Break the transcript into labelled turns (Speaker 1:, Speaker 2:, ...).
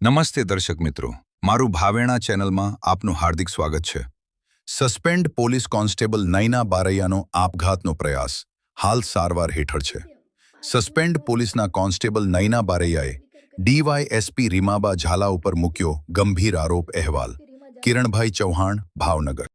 Speaker 1: નમસ્તે દર્શક મિત્રો, મારું ભાવેણા ચેનલમાં આપનું હાર્દિક સ્વાગત છે। સસ્પેન્ડ પોલીસ કોન્સ્ટેબલ નયના બારૈયાનો આપઘાતનો પ્રયાસ હાલ સારવાર હેઠળ છે। સસ્પેન્ડ પોલીસના કોન્સ્ટેબલ નયના બારૈયાએ ડીવાયએસપી રીમાબા ઝાલા ઉપર મૂક્યો ગંભીર આરોપ અહેવાલ। કિરણભાઈ ચૌહાણ, ભાવનગર।